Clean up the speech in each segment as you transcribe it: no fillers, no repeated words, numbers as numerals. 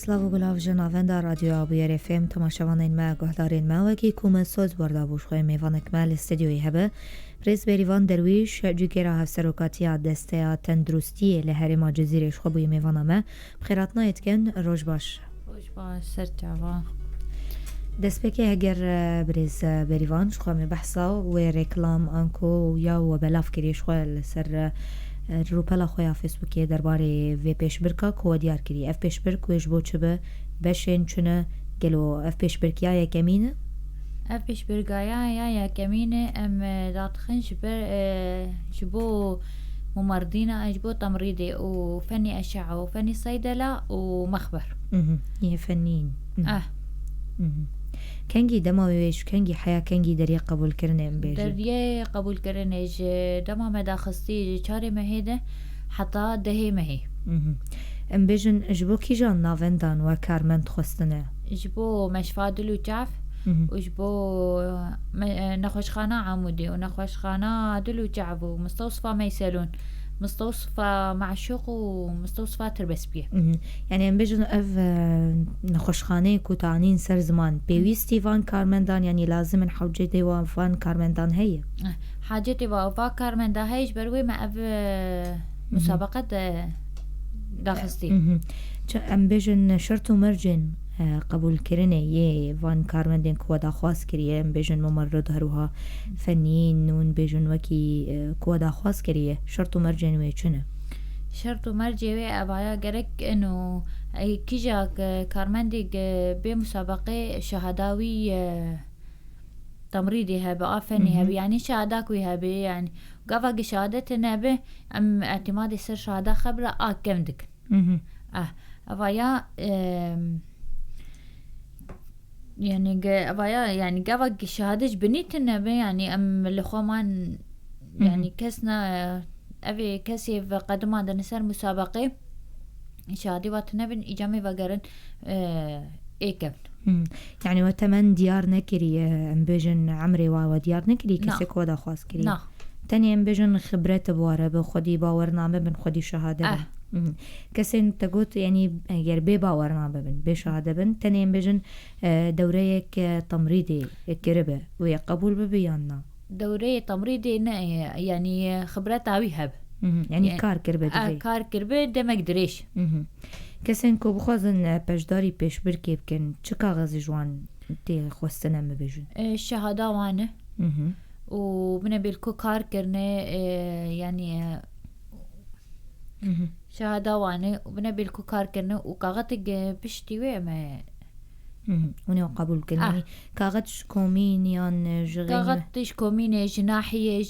سلاو گلاو جناوند رادیو آبی رفیم تماشاوانین ما گهدارین ما وکی کوم سوز بردا بوشخوی میوانک مال استدیوی هبه پریز بریوان درویش جوگیرا هفسروکاتیا دسته تندرستی لهرما جزیرش خوبی میوانا ما بخیراتنا اتکن روش باش سرچاوا دست بکی اگر بریز بریوان شخوی بحثا و رکلام انکو یا و بلاف کریش خوی سر روپلا خویا فیسبوکی درباره وی پیش برکا کو دیار کری اف پیش برک ویش بو چبه بشین چونه گلو اف پیش برکیا یا کمینه اف پیش برگایا یا کمینه ام داتخن شبو ممرضين اجبو تمريضي وفني اشعه وفني صيدله ومخبر هي فنين كنجي دماويش كنجي حياة كنجي دريا قبول كرنه ام بيجي دريا قبول كرنه دما مداخستي چاري مهيده حتى دهي مهي ام بيجن اجبو كي جان نافندان وكارمنت خستنه اجبو مشفى دلو جاف وجبو نخوشخانة عمودي ونخوشخانة دلو جعب ومستوصفى ميسلون مستوصفى معشوق ومستوصفى تربسبية يعني ام بيجن اف نخوشخانه كوتانين سر زمان بيويستي فان كارمندان يعني لازم نحوجتي وفان كارمندان هي حاجتي وفان كارمندان هيش بروي ما اف مسابقة داخستي ام بيجن شرط مرجن قبول كرنه يه وان كارمندين كودا خواست كريه بيجن ممرض هروها فنيين نون بيجن وكي كودا خواست كريه شرط مرجن ويچنه شرط مرجي وي ابايا غرك انه كيجا كارمندي بمسابقه شهاداوي تمريضي هبه فني هبه يعني شهاداكوي هبه يعني قفا شهادتنا به ام اعتماد يصير شهاده خبره كمدك ابايا يعني يعني قبل شهادش بنيت النبي يعني ام الخومان يعني كسنا ابي كسي قدم هذا نسر مسابقه شهادي واتنبن اجامي وقرن ايكب يعني وتمن ديار نكري ام بيجن عمري وديار نكري كسي كودا خاص كري تاني ام بيجن خبرت بواره بخدي باورنامه بن خدي شهاده كسين تقول يعني غير باورنا ببن بشهاده بن تاني بيجن دوريك تمريضي كربه ويقبول ببياننا دوري تمريضي يعني خبرات عوي هب يعني كار كربه كار كربه ده ما قدريش كسين كو بخوزن بجداري بيش بركي بكن چه کاغذ جوان تي خوستنا مبيجن الشهاده وانه وبنبي الكو كار كرنه يعني شهادة وانه وبنبي الكو كار كرنه وكاغتك بشتي وما ونيو قبول كرنه كاغتش كومينيان جغين كاغتش كوميني جناحية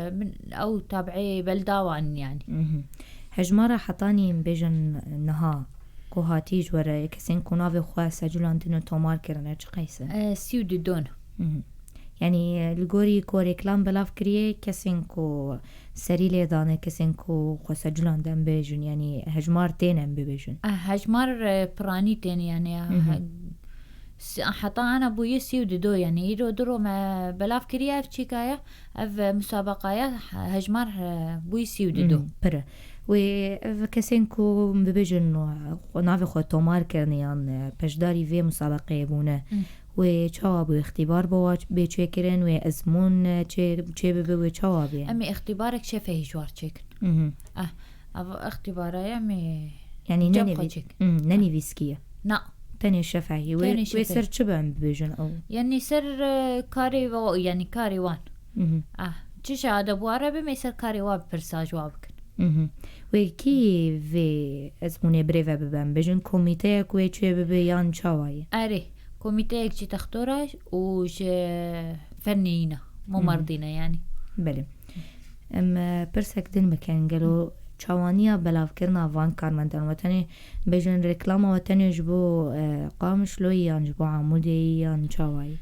من او تابعي بلداوان يعني هجمارة حطاني بيجن نها كو هاتيج ورا كسين كونافي خواه سجلان تنو تومار كرنه چه قيسه سيود دون يعني الجوري كو ريكلام بلاف كريه كسين كو سريلي دانه كسين كو خسجلان دم بيجن يعني هجمار تين بيجن هجمار براني تين يعني حتى انا بو يسيو دو يعني يرو درو ما بلاف كريه في شيكايه في مسابقه هجمار بو يسيو دو بره و كسين كو بيجن نافي خو تومار كرنيان بجداري في مسابقه بونه و چاواب اختبار بواج بچه کرن و ازمون چه به و چاوابی امی اختبارك شفهي جوار چکن اختباره امی يعني نني ويسكيه نا تاني شفهي و سر چه بهم بيجن او يعني سر كاري و يعني كاري وان چه شهاده بواره بمی سر كاري واب پرسا جواب کن و کی و ازمون بریوه ببن بيجن كوميته كو چه بيان چاوای اري كوميتيك جي تختورة وش فنينا ممرضينا يعني بله برسك دين مكان قالوا چوانيا بلاف كرنا وان كارمندان وتاني بيجن ريكلاما وتاني جبو قامش لوي يان جبو عمودي يان چاواي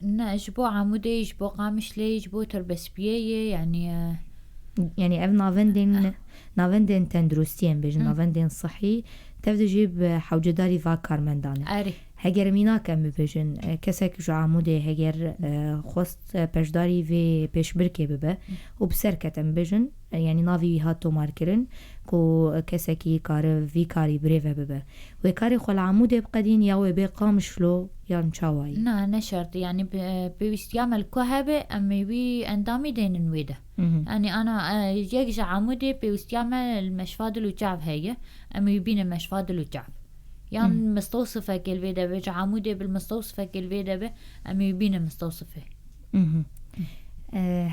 نا جبو عمودي جبو قامش لي جبو تربسبية يعني اف نافندين تندروستين بيجن نافندين صحي تبدو جيب حوجداري فا كارمندان اري هەگەر میناکەم ببێژن کەسێک ژ عمودێ هەگەر خۆست پەشداری vê pêşbirkê bibe û bi ser ketin bêjin yanî navî wî hat tomarkirin ku kesekî kare vî karî birêve bibe wê karê xwe li amûdê biqedîn ya wê bê qamişlo yan çawayî Na ne şart yani pêwîstiya me li ku hebe em ê wî endamî dênin wê de yani ana yek ji amûdê pêwîstiya me li meşfa dil û çav heye em ê bînin meşfa dil û çav yan mistewsifekê li vê de be ji amûdê bil mistewsifekê li vê de be em ê bînin mistewsifê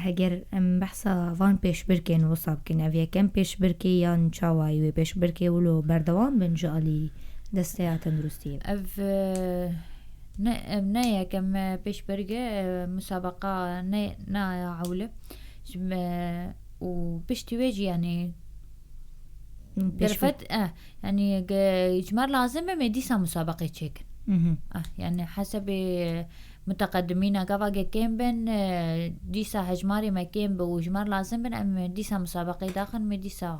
هەگەر ئەم بەحسا van pêşbirkên wisa bikin ev yekem pêşbirkê yan çawayî wê pêşbirkê wilo berdewam bin ji alî desteya tendurustiyê ev ne yekem pêşberge musabeqa ne ewle û piştî wê jî yanî derfet yani icmar lazim be me dîsa musabeqê çêkin yani hesebê متقدمين قفا كيم بن ديسا هجماري ما كيم بوجمار لازم بن ام ديسا مسابقة داخل ما ديسا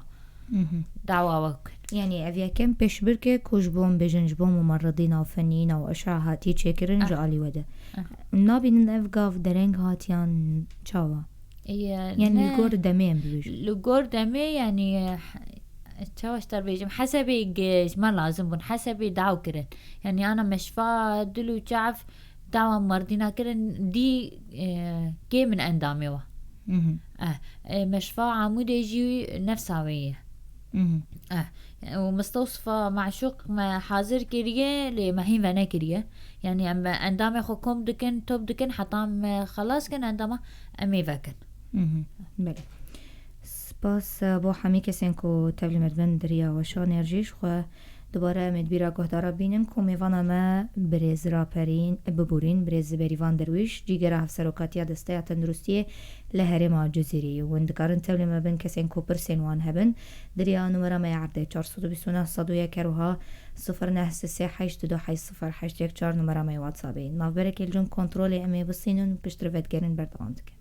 دعوة وكن يعني افيا كيم بيشبركي كوش بوم بجنج بوم ممرضين او فنيين او اشعة هاتي تشكرن جالي ودا نابي نف قاف درنگ هاتيان چاوا يعني لقور دمين بيجو لقور دمي يعني تشاوشتر بيجم حسبي ما لازم بن حسبي دعو كرن يعني انا مشفى دلو تعرف دعوة مردينا كرن دي كي من اندامي وا مشفى عمود يجي نفساوية ومستوصفة معشوق ما حاضر كريه لما هي فانا كريه يعني اما اندامي خو كوم دكن توب دكن حطام خلاص كن اندامه امي فاكن بله سپاس با همه کسین که تبلیمت بند دریا و شان ارجیش خو دوباره مدبیرا گهدارا بینم که میوانا ما بریز را پرین ببورین بریز بریوان درویش جیگر هفسروکاتیا دسته تندرستیه لهره ما جزیری و اندکارن تبلیم بین کسین که پرسین وان هبن دریا نمره ما یعرده 429 صدویه کروها 0938228081 نمره ما واتسابی ناف برک الجون کنترول امی بسینون پشت روید گرین بردوان دکن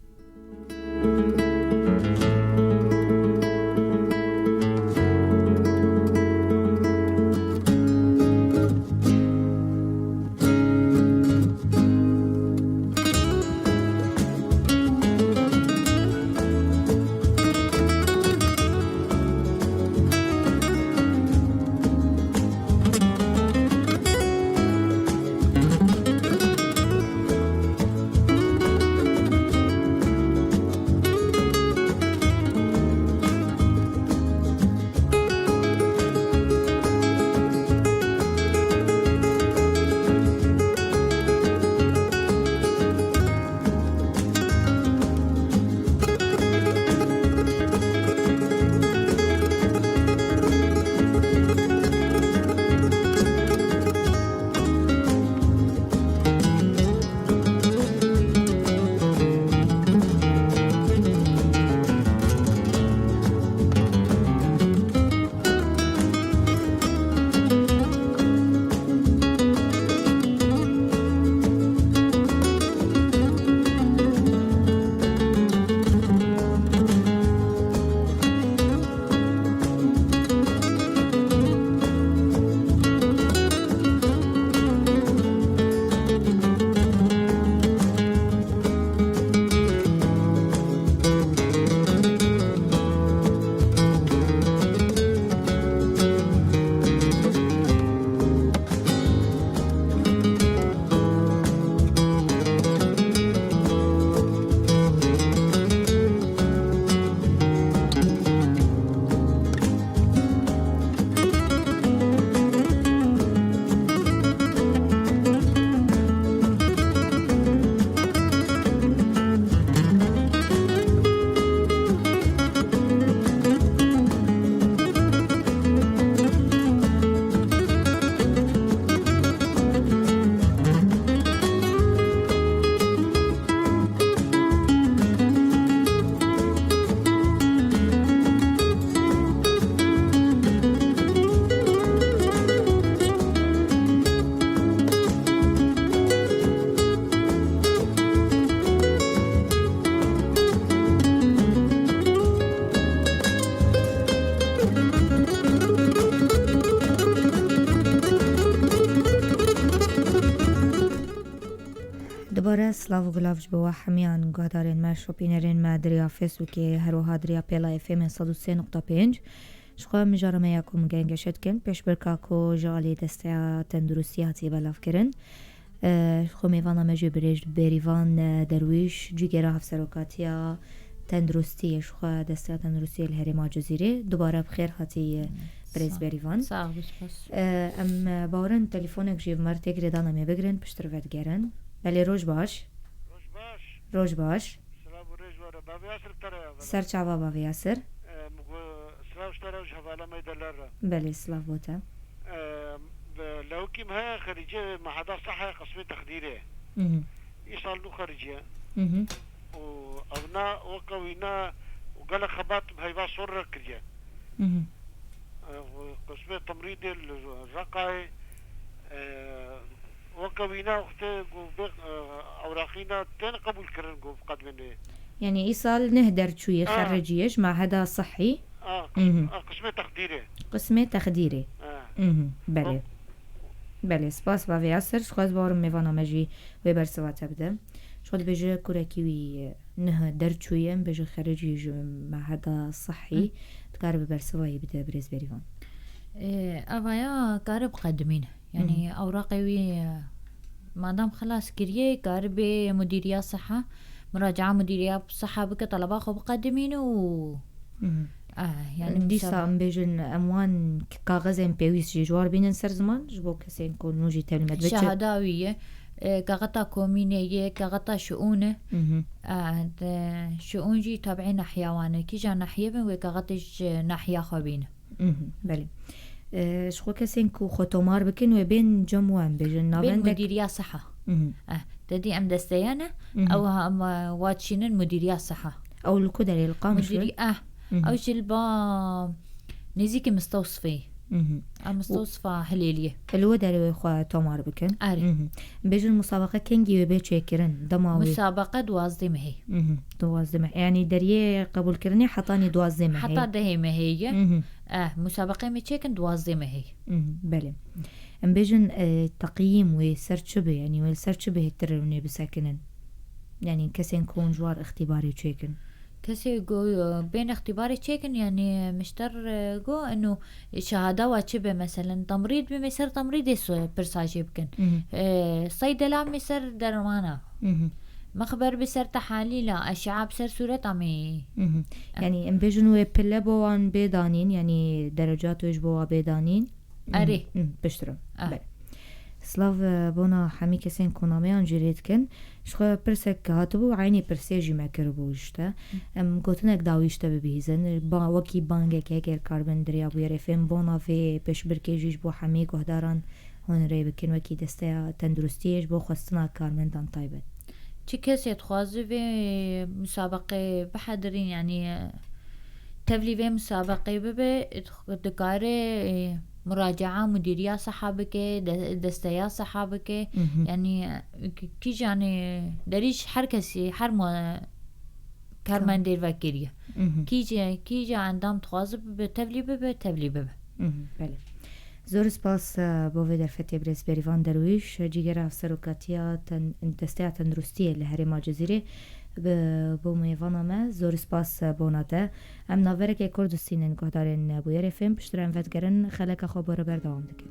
سلاو گلاوش بوا همیان گهدارین ما شوپینرین ما دریا فیسبوکی هروها دریا پیلا افم 103.5 شخوا مجارمه یکم گنگشت کن پیش برکاکو جالی دسته تندرستیاتی بلاف کرن خو میوانا مجو بریج بریوان درویش جیگرا هفسروکاتیا تندرستی شخوا دسته تندرستی الهرما جزیره دوباره بخیر هاتی بريز بيريفان ام باورن تليفونك جيب مرتك ردانا مي بگرن پشتر ود گرن بله روش باش سر چاوا باوی یاسر بله سلاف بوتا لو كيم ها خريجة معهد صحة قسم تخديره يصلوا خريجة وأبناء وقوينا وقال خبات بهيبا صور كريا قسم تمريض الرقعي وقوينا وقت أوراقينا تين قبول كرن قوب قد منه يعني إيصال نهدر شوية خريجيش معهد صحي قسم تخديري بله بله سپاس با ویاسر شخواست بارم میوانا مجی وی برسوات بده شخواست بجه کورکیوی نه درچویم بجه خارجی جو معهد صحي تقارب برسوایی بده بريز بيريفان اوایا قارب قدمين يعني اوراقي مادام خلاص كريه قارب مديرية صحة مراجعة مديرية صحة بك طلبة خو بقدمين و يعني ديسا بيجن اموان كاغزين بيويس جوار بينن سر زمان جبو كسين كون نوجي تعليمات شهاداوية كاغتا كومينية كاغتا شؤونه شؤون جي تابعين ناحية كي جا ناحية بين وكاغتش ناحية خبينة بلي شخو كسين كو خوتومار بكن وبين جموان بيجن بين مديرية صحة تدي ام دستيانة او واتشين مديرية صحة او الكودري القامش أو جلبا نزيكي مستوصفي مستوصفة هليلية الوداري وخوا تومار بكن بيجو المسابقة كنجي وبيتشو يكرن دماوي مسابقة دوازدمة هي دوازدمة يعني دريه قبول كرني حطاني دوازدمة هي حطا دهيمة هي مسابقة ميتشيكن دوازدمة هي بلي بيجن تقييم وسرتشبه يعني والسرتشبه التروني بساكنن يعني كسين كون جوار اختباري تشيكن كسي جو بين اختباري تشيكن يعني مشتر جو انه شهاده واتشبه مثلا تمريض بمسر تمريض يسو برساجي بكن صيدله مسر درمانه مخبر بسر تحاليل اشعه بسر صوره عمي يعني ام بيجنوا بلبوان بيدانين يعني درجات وجبوا بيدانين اري بشترم سلاف بونا حمی کسین کنامیان جریت کن شخو پرسک هاتبو عینی پرسیجی مکربو جتا گوتنک داویشتا ببیزن با وکی بانگه که اگر کاربن دریا بویر افم بونا فی پیش برکیجیش بو حمی گهداران هون ری بکن وکی دسته تندرستیش بو خواستنا کارمن دان طایبت چی کسی تخوازی به مسابقه بحضرین يعني تبلیغ مسابقه ببه دکاره مراجعة مديرية صحابك دستيا صحابك يعني كي يعني دريش حركسي حرمو كارمان دير فاكيريا كي جا عندهم تخاصب بتبليب بله زور سپاس بو در فتی بريز بيريفان درويش جيگرا افسروكاتيا دستيا تندرستية لهرما جزيرة بو میوانا ما زور سپاس بوناته ام ناوره که کردستینن گهدارن بویر فیلم پشترم ودگرن خلق خواب رو بردوام دکن